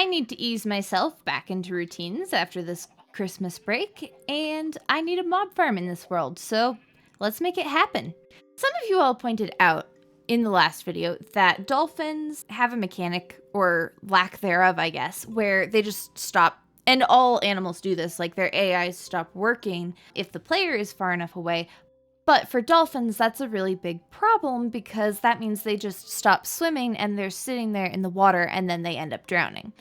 I need to ease myself back into routines after this Christmas break, and I need a mob farm in this world, so let's make it happen. Some of you all pointed out in the last video that dolphins have a mechanic, or lack thereof, I guess, where they just stop, and all animals do this, like their AIs stop working if the player is far enough away. But for dolphins, that's a really big problem because that means they just stop swimming and they're sitting there in the water and then they end up drowning.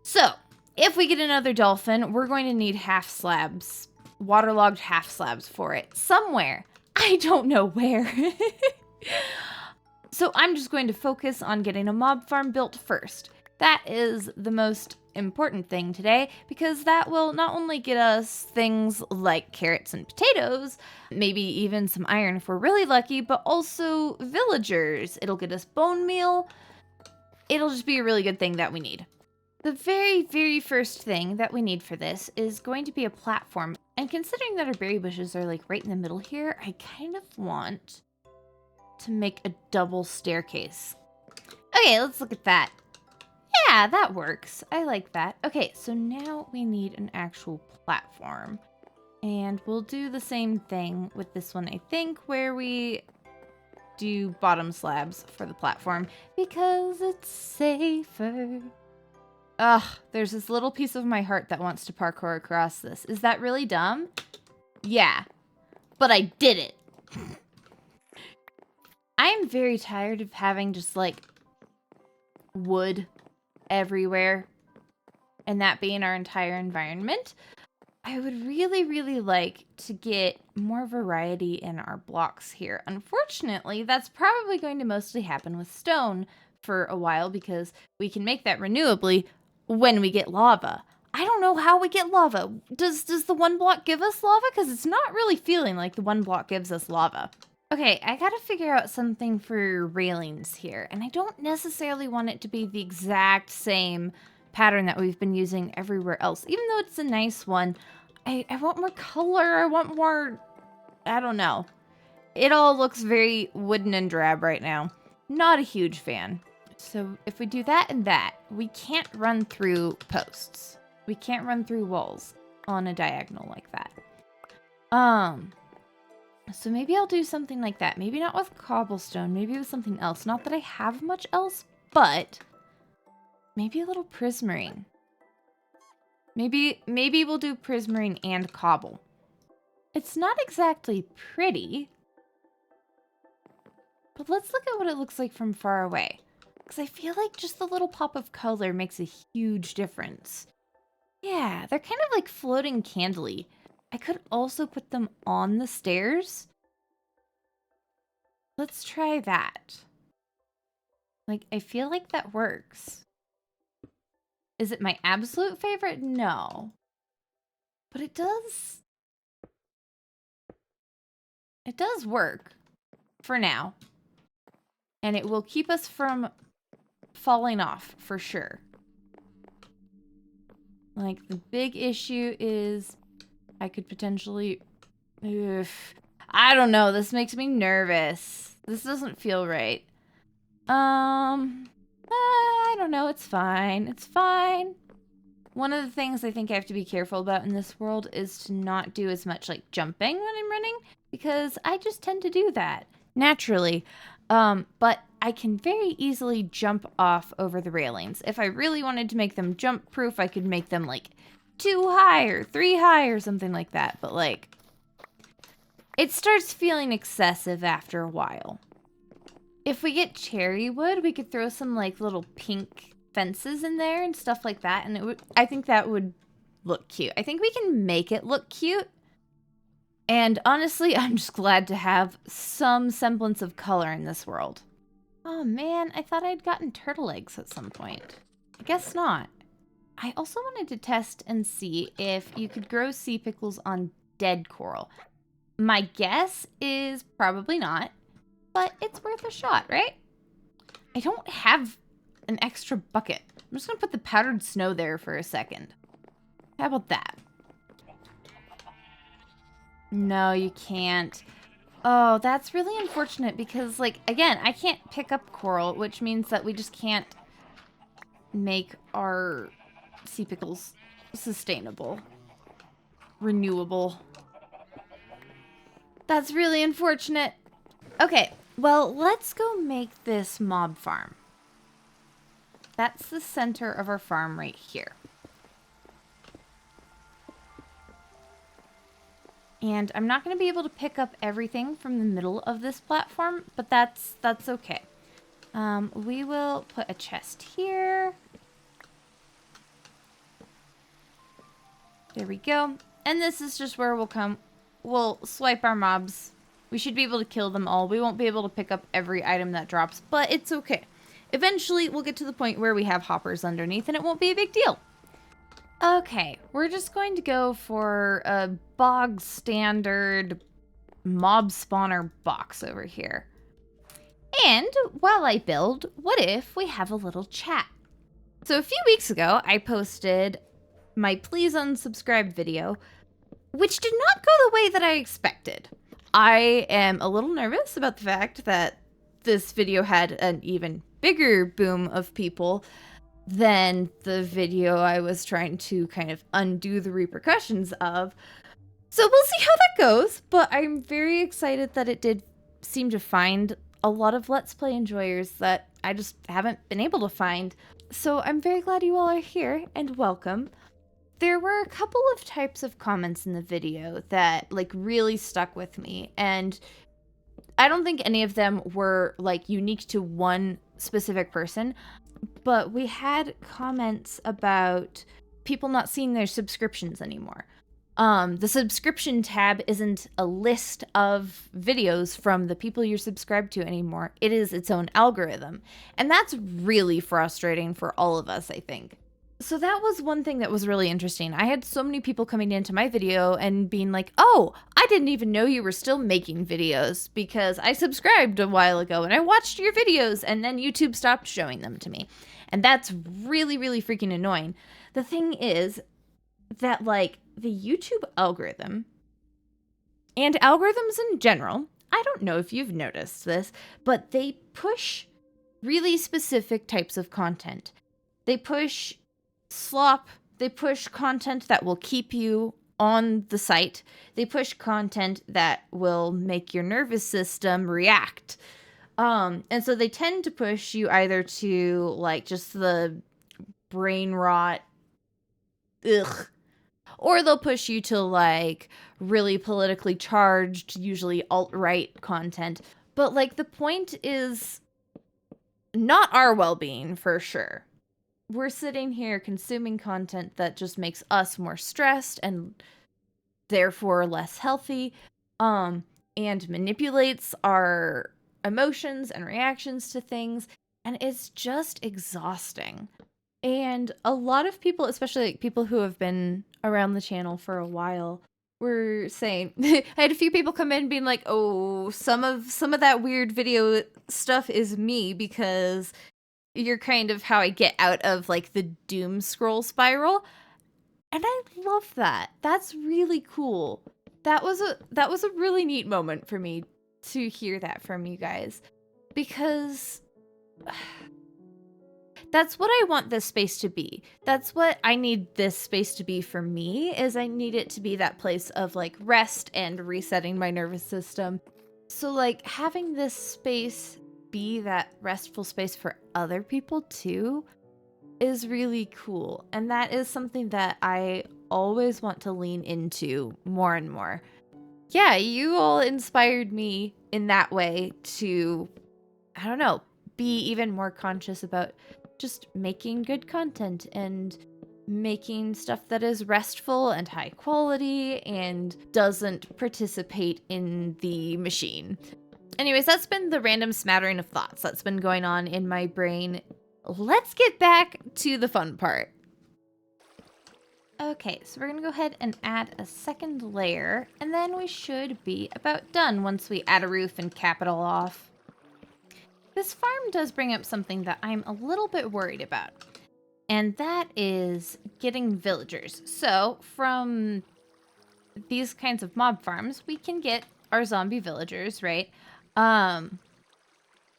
So, if we get another dolphin, we're going to need half slabs, waterlogged half slabs for it somewhere. I don't know where. So I'm just going to focus on getting a mob farm built first. That is the most important thing today because that will not only get us things like carrots and potatoes, maybe even some iron if we're really lucky, but also villagers. It'll get us bone meal. It'll just be a really good thing that we need. The very, very first thing that we need for this is going to be a platform. And considering that our berry bushes are like right in the middle here, I kind of want to make a double staircase. Okay, let's look at that. Yeah, that works. I like that. Okay, so now we need an actual platform. And we'll do the same thing with this one, I think, where we do bottom slabs for the platform because it's safer. Ugh, there's this little piece of my heart that wants to parkour across this. Is that really dumb? Yeah, but I did it. I am very tired of having just like wood everywhere and that being our entire environment. I would really, really like to get more variety in our blocks here. Unfortunately, that's probably going to mostly happen with stone for a while because we can make that renewably when we get lava. I don't know how we get lava. Does the one block give us lava? Because it's not really feeling like the one block gives us lava. Okay, I gotta figure out something for railings here, and I don't necessarily want it to be the exact same pattern that we've been using everywhere else. Even though it's a nice one, I want more color, I want more, I don't know. It all looks very wooden and drab right now. Not a huge fan. So if we do that and that, we can't run through posts. We can't run through walls on a diagonal like that. So maybe I'll do something like that. Maybe not with cobblestone. Maybe with something else. Not that I have much else, but maybe a little prismarine. Maybe we'll do prismarine and cobble. It's not exactly pretty, but let's look at what it looks like from far away. Because I feel like just the little pop of color makes a huge difference. Yeah, they're kind of like floating candly. I could also put them on the stairs. Let's try that. Like, I feel like that works. Is it my absolute favorite? No. But it does work for now. And it will keep us from falling off for sure. Like, the big issue is I could potentially... I don't know. This makes me nervous. This doesn't feel right. I don't know. It's fine. It's fine. One of the things I think I have to be careful about in this world is to not do as much like jumping when I'm running because I just tend to do that naturally. But I can very easily jump off over the railings. If I really wanted to make them jump proof, I could make them like 2 high or 3 high or something like that. But like, it starts feeling excessive after a while. If we get cherry wood, we could throw some like little pink fences in there and stuff like that. And I think that would look cute. I think we can make it look cute. And honestly, I'm just glad to have some semblance of color in this world. Oh man, I thought I'd gotten turtle eggs at some point. I guess not. I also wanted to test and see if you could grow sea pickles on dead coral. My guess is probably not, but it's worth a shot, right? I don't have an extra bucket. I'm just gonna put the powdered snow there for a second. How about that? No, you can't. Oh, that's really unfortunate because, like, again, I can't pick up coral, which means that we just can't make our sea pickles sustainable, renewable. That's really unfortunate. Okay, well, let's go make this mob farm. That's the center of our farm right here. And I'm not going to be able to pick up everything from the middle of this platform, but that's okay. We will put a chest here. There we go. And this is just where we'll swipe our mobs. We should be able to kill them all. We won't be able to pick up every item that drops, but it's okay. Eventually, we'll get to the point where we have hoppers underneath and it won't be a big deal. Okay, we're just going to go for a bog standard mob spawner box over here. And while I build, what if we have a little chat? So a few weeks ago, I posted my please unsubscribe video, which did not go the way that I expected. I am a little nervous about the fact that this video had an even bigger boom of people than the video I was trying to kind of undo the repercussions of. So we'll see how that goes, but I'm very excited that it did seem to find a lot of Let's Play enjoyers that I just haven't been able to find. So I'm very glad you all are here, and welcome. There were a couple of types of comments in the video that like really stuck with me, and I don't think any of them were like unique to one specific person, but we had comments about people not seeing their subscriptions anymore. The subscription tab isn't a list of videos from the people you're subscribed to anymore. It is its own algorithm. And that's really frustrating for all of us, I think. So that was one thing that was really interesting. I had so many people coming into my video and being like, oh, I didn't even know you were still making videos because I subscribed a while ago and I watched your videos and then YouTube stopped showing them to me. And that's really, really freaking annoying. The thing is that like the YouTube algorithm and algorithms in general, I don't know if you've noticed this, but they push really specific types of content. They push slop, they push content that will keep you on the site. They push content that will make your nervous system react. And so they tend to push you either to like just the brain rot, or they'll push you to like really politically charged, usually alt-right content. But like the point is not our well-being for sure. We're sitting here consuming content that just makes us more stressed and therefore less healthy, and manipulates our emotions and reactions to things, and it's just exhausting. And a lot of people, especially like people who have been around the channel for a while, were saying I had a few people come in being like, oh, some of that weird video stuff is me because you're kind of how I get out of like the doom scroll spiral. And I love that. That's really cool. That was a really neat moment for me to hear that from you guys, because that's what I want this space to be. That's what I need this space to be for me, is I need it to be that place of like rest and resetting my nervous system. So like having this space be that restful space for other people too is really cool. And that is something that I always want to lean into more and more. Yeah, you all inspired me in that way to, I don't know, be even more conscious about just making good content and making stuff that is restful and high quality and doesn't participate in the machine. Anyways, that's been the random smattering of thoughts that's been going on in my brain. Let's get back to the fun part. Okay, so we're gonna go ahead and add a second layer, and then we should be about done once we add a roof and cap it all off. This farm does bring up something that I'm a little bit worried about, and that is getting villagers. So from these kinds of mob farms, we can get our zombie villagers, right? And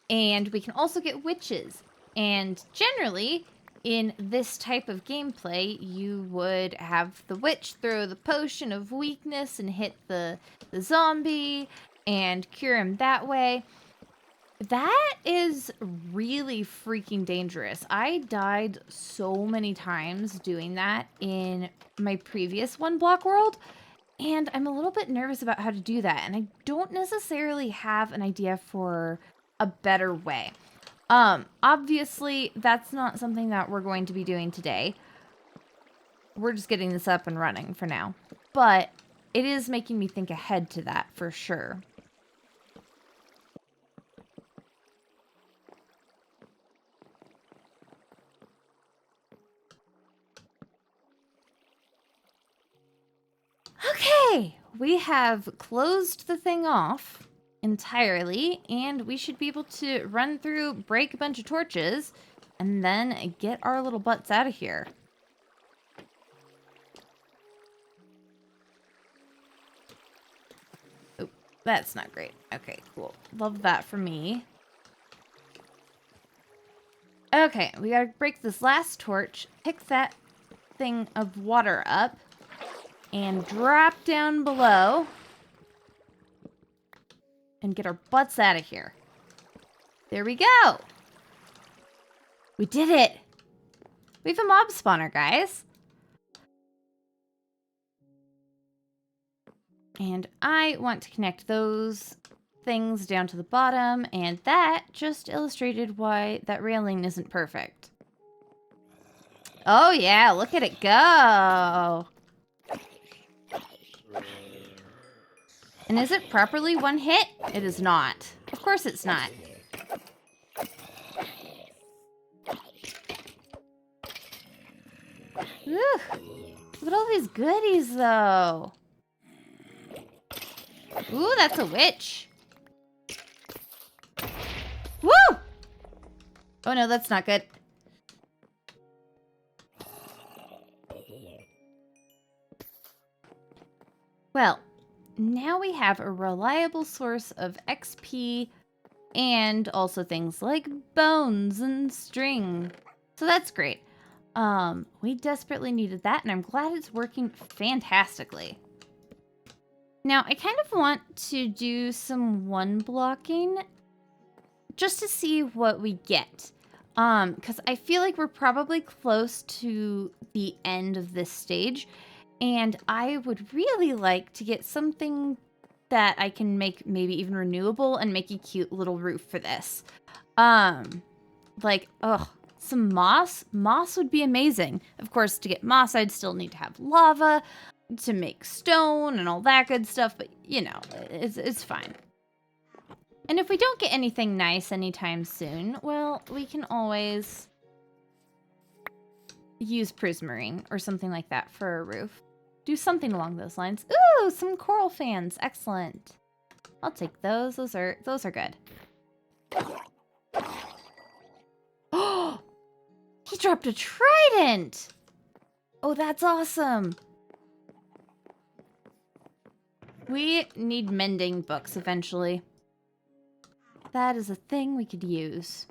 we can also get witches. And generally, in this type of gameplay, you would have the witch throw the potion of weakness and hit the zombie and cure him that way. That is really freaking dangerous. I died so many times doing that in my previous one block world, and I'm a little bit nervous about how to do that, and I don't necessarily have an idea for a better way. Obviously, that's not something that we're going to be doing today. We're just getting this up and running for now. But it is making me think ahead to that for sure. Okay, we have closed the thing off entirely, and we should be able to run through, break a bunch of torches, and then get our little butts out of here. Oh, that's not great. Okay, cool. Love that for me. Okay, we gotta break this last torch, pick that thing of water up, and drop down below and get our butts out of here. There we go. We did it. We have a mob spawner, guys. And I want to connect those things down to the bottom, and that just illustrated why that railing isn't perfect. Oh yeah, look at it go. And is it properly one hit? It is not. Of course it's not. Ugh. Look at all these goodies, though. Ooh, that's a witch. Woo! Oh no, that's not good. Well, now we have a reliable source of XP and also things like bones and string. So that's great. We desperately needed that, and I'm glad it's working fantastically. Now, I kind of want to do some one blocking just to see what we get. Because I feel like we're probably close to the end of this stage, and I would really like to get something that I can make maybe even renewable and make a cute little roof for this. Like, some moss. Moss would be amazing. Of course, to get moss, I'd still need to have lava to make stone and all that good stuff, but you know, it's fine. And if we don't get anything nice anytime soon, well, we can always use prismarine or something like that for a roof. Do something along those lines. Ooh, some coral fans. Excellent. I'll take those. Those are good. Oh, he dropped a trident. Oh, that's awesome. We need mending books eventually. That is a thing we could use.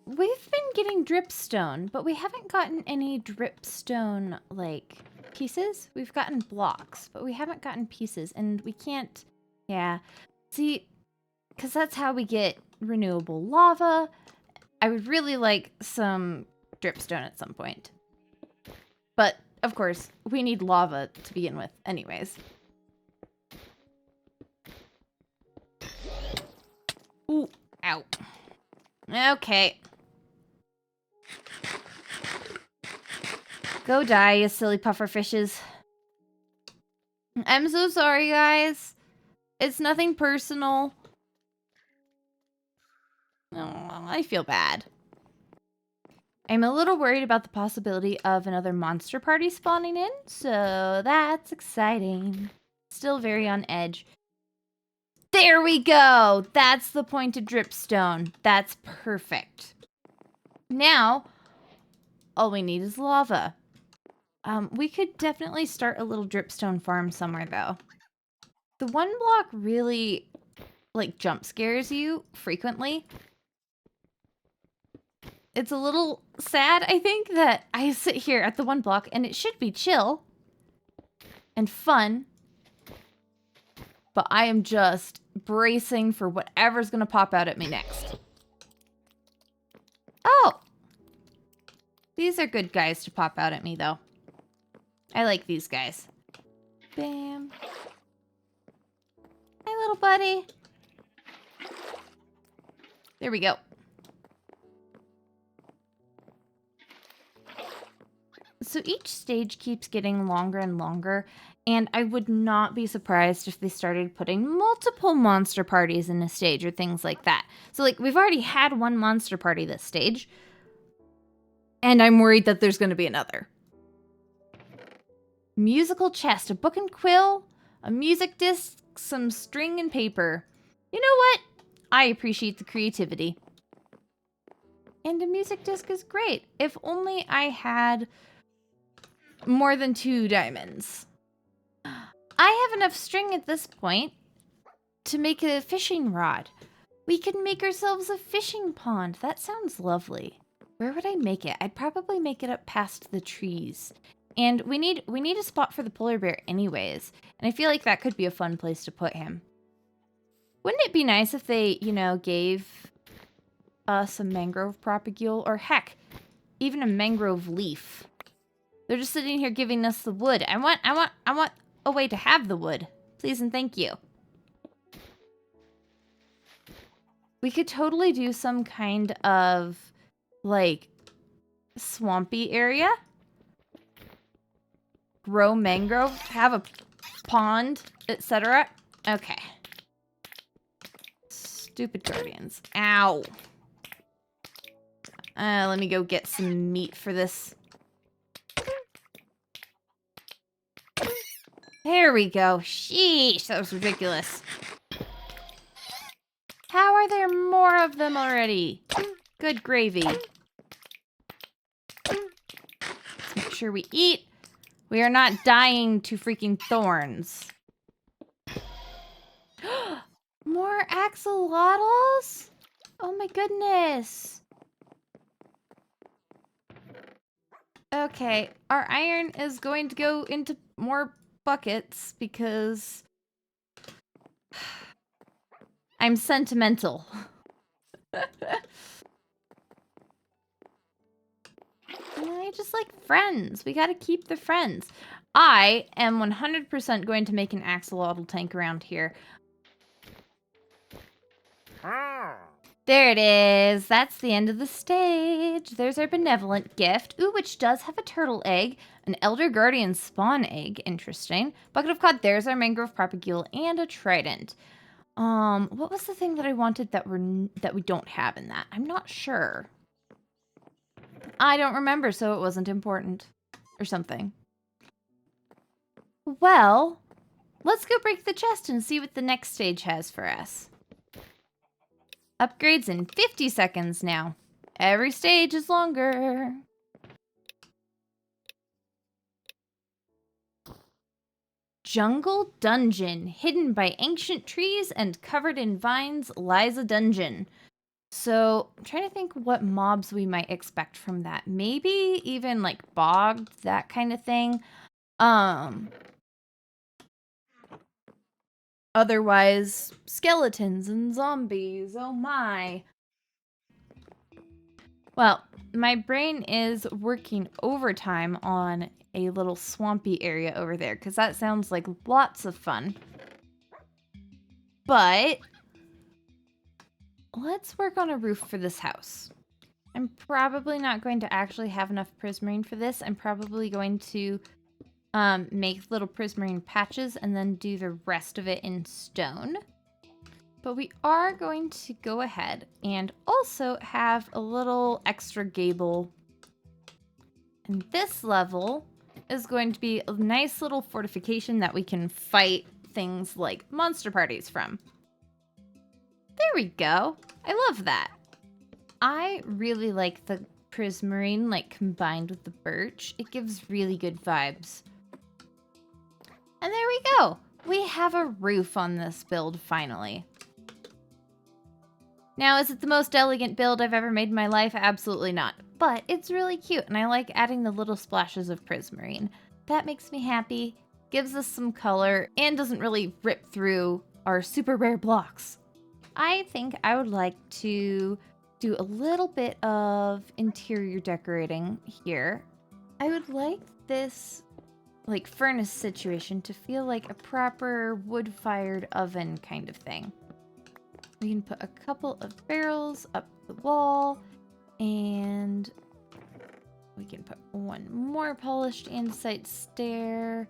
We've been getting dripstone, but we haven't gotten any dripstone, like, pieces. We've gotten blocks, but we haven't gotten pieces, and we can't... Yeah. See, because that's how we get renewable lava. I would really like some dripstone at some point. But, of course, we need lava to begin with anyways. Ooh, ow. Okay. Go die, you silly puffer fishes. I'm so sorry, guys. It's nothing personal. Oh, I feel bad. I'm a little worried about the possibility of another monster party spawning in, so that's exciting. Still very on edge. There we go! That's the pointed dripstone. That's perfect. Now, all we need is lava. We could definitely start a little dripstone farm somewhere, though. The one block really, like, jump scares you frequently. It's a little sad, I think, that I sit here at the one block and it should be chill and fun, but I am just bracing for whatever's gonna pop out at me next. Oh! These are good guys to pop out at me, though. I like these guys. Bam. Hi, little buddy. There we go. So each stage keeps getting longer and longer, and I would not be surprised if they started putting multiple monster parties in a stage or things like that. So, like, we've already had one monster party this stage, and I'm worried that there's going to be another. Musical chest, a book and quill, a music disc, some string and paper. You know what? I appreciate the creativity. And a music disc is great. If only I had more than 2 diamonds. I have enough string at this point to make a fishing rod. We could make ourselves a fishing pond. That sounds lovely. Where would I make it? I'd probably make it up past the trees. And we need a spot for the polar bear anyways. And I feel like that could be a fun place to put him. Wouldn't it be nice if they, you know, gave us a mangrove propagule, or heck, even a mangrove leaf? They're just sitting here giving us the wood. I want a way to have the wood. Please and thank you. We could totally do some kind of, like, swampy area. Grow mangrove, have a pond, etc. Okay. Stupid guardians. Ow. Let me go get some meat for this. There we go. Sheesh, that was ridiculous. How are there more of them already? Good gravy. Let's make sure we eat. We are not dying to freaking thorns. More axolotls? Oh my goodness. Okay, our iron is going to go into more buckets because I'm sentimental. I just like friends. We gotta keep the friends. I am 100% going to make an axolotl tank around here. There it is. That's the end of the stage. There's our benevolent gift. Ooh, which does have a turtle egg. An elder guardian spawn egg. Interesting. Bucket of cod. There's our mangrove propagule and a trident. What was the thing that I wanted that we don't have in that? I'm not sure. I don't remember, so it wasn't important. Or something. Well, let's go break the chest and see what the next stage has for us. Upgrades in 50 seconds now. Every stage is longer. Jungle Dungeon. Hidden by ancient trees and covered in vines lies a dungeon. So, I'm trying to think what mobs we might expect from that. Maybe even like bogged, that kind of thing. Otherwise, skeletons and zombies. Oh my. Well, my brain is working overtime on a little swampy area over there because that sounds like lots of fun. But let's work on a roof for this house. I'm probably not going to actually have enough prismarine for this. I'm probably going to make little prismarine patches and then do the rest of it in stone. But we are going to go ahead and also have a little extra gable. And this level is going to be a nice little fortification that we can fight things like monster parties from. There we go. I love that. I really like the prismarine, like, combined with the birch. It gives really good vibes. And there we go. We have a roof on this build, finally. Now, is it the most elegant build I've ever made in my life? Absolutely not. But it's really cute, and I like adding the little splashes of prismarine. That makes me happy, gives us some color, and doesn't really rip through our super rare blocks. I think I would like to do a little bit of interior decorating here. I would like this like furnace situation to feel like a proper wood-fired oven kind of thing. We can put a couple of barrels up the wall, and we can put one more polished andesite stair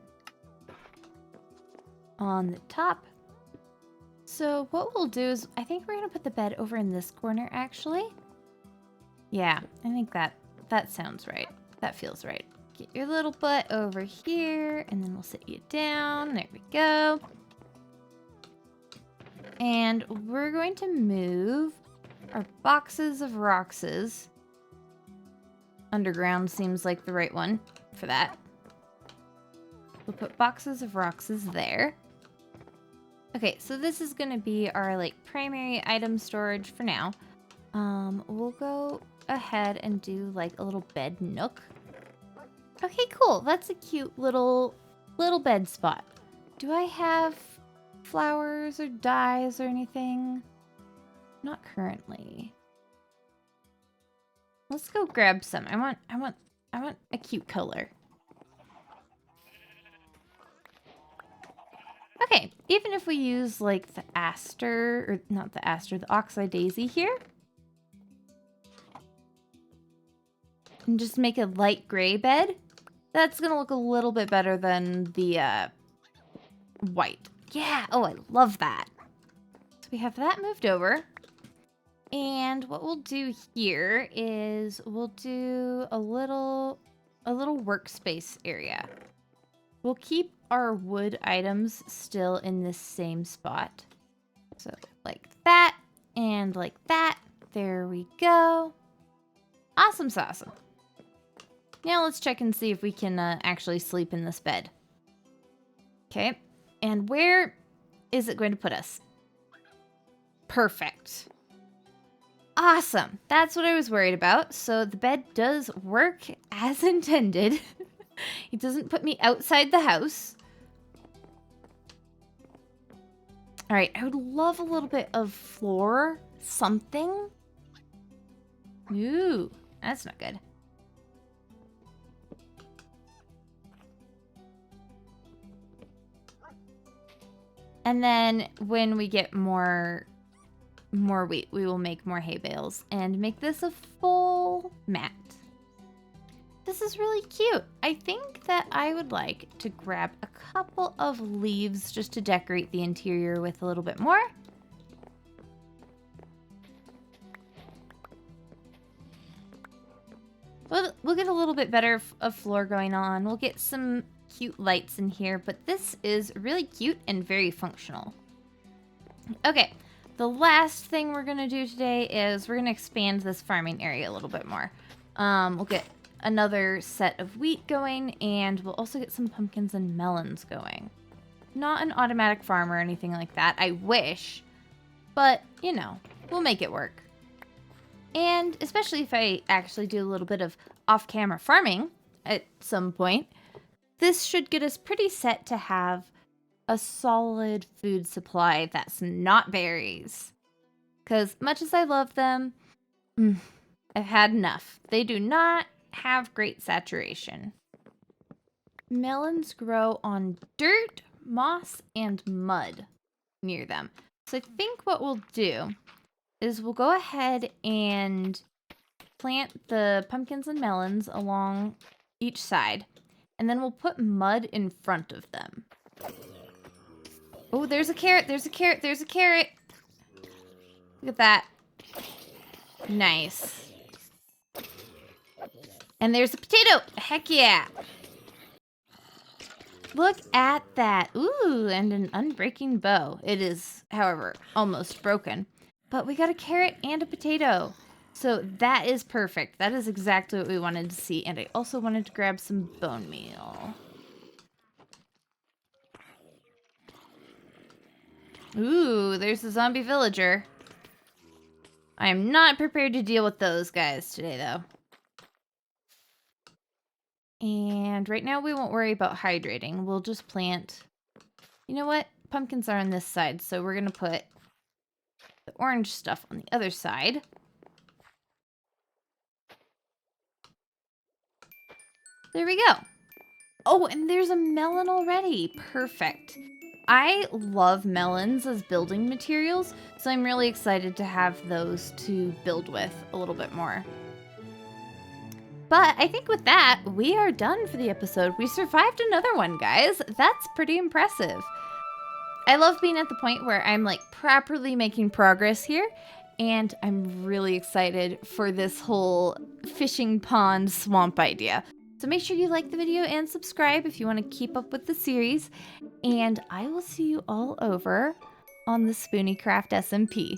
on the top. So what we'll do is, I think we're gonna put the bed over in this corner, actually. Yeah, I think that sounds right. That feels right. Get your little butt over here, and then we'll sit you down. There we go. And we're going to move our boxes of Roxes. Underground seems like the right one for that. We'll put boxes of Roxes there. Okay, so this is going to be our like primary item storage for now. We'll go ahead and do like a little bed nook. Okay, cool. That's a cute little bed spot. Do I have flowers or dyes or anything? Not currently. Let's go grab some. I want a cute color. Okay, even if we use like the aster, or not the aster, the oxeye daisy here. And just make a light gray bed. That's gonna look a little bit better than the white. Yeah, oh, I love that. So we have that moved over. And what we'll do here is we'll do a little workspace area. We'll keep our wood items still in this same spot. So like that and like that. There we go. Awesome sauce. Now let's check and see if we can actually sleep in this bed. Okay. And where is it going to put us? Perfect. Awesome. That's what I was worried about. So the bed does work as intended. It doesn't put me outside the house. All right. I would love a little bit of floor something. Ooh, that's not good. And then when we get more wheat, we will make more hay bales and make this a full mat. This is really cute. I think that I would like to grab a couple of leaves just to decorate the interior with a little bit more. We'll get a little bit better of floor going on. We'll get some cute lights in here, but this is really cute and very functional. Okay, the last thing we're gonna do today is we're gonna expand this farming area a little bit more. We'll get another set of wheat going, and we'll also get some pumpkins and melons going. Not an automatic farm or anything like that. I wish, but you know, we'll make it work. And especially if I actually do a little bit of off-camera farming at some point, this should get us pretty set to have a solid food supply that's not berries. Because much as I love them, I've had enough. They do not have great saturation. Melons grow on dirt, moss, and mud near them. So I think what we'll do is we'll go ahead and plant the pumpkins and melons along each side, and then we'll put mud in front of them. Oh, there's a carrot, there's a carrot, there's a carrot. Look at that. Nice. And there's a potato. Heck yeah. Look at that. Ooh, and an unbreaking bow. It is, however, almost broken. But we got a carrot and a potato. So that is perfect. That is exactly what we wanted to see. And I also wanted to grab some bone meal. Ooh, there's a zombie villager. I am not prepared to deal with those guys today, though. And right now we won't worry about hydrating. We'll just plant... You know what? Pumpkins are on this side, so we're going to put the orange stuff on the other side. There we go. Oh, and there's a melon already. Perfect. I love melons as building materials, so I'm really excited to have those to build with a little bit more. But I think with that, we are done for the episode. We survived another one, guys. That's pretty impressive. I love being at the point where I'm like properly making progress here, and I'm really excited for this whole fishing pond swamp idea. So make sure you like the video and subscribe if you want to keep up with the series, and I will see you all over on the Spoonie Craft SMP.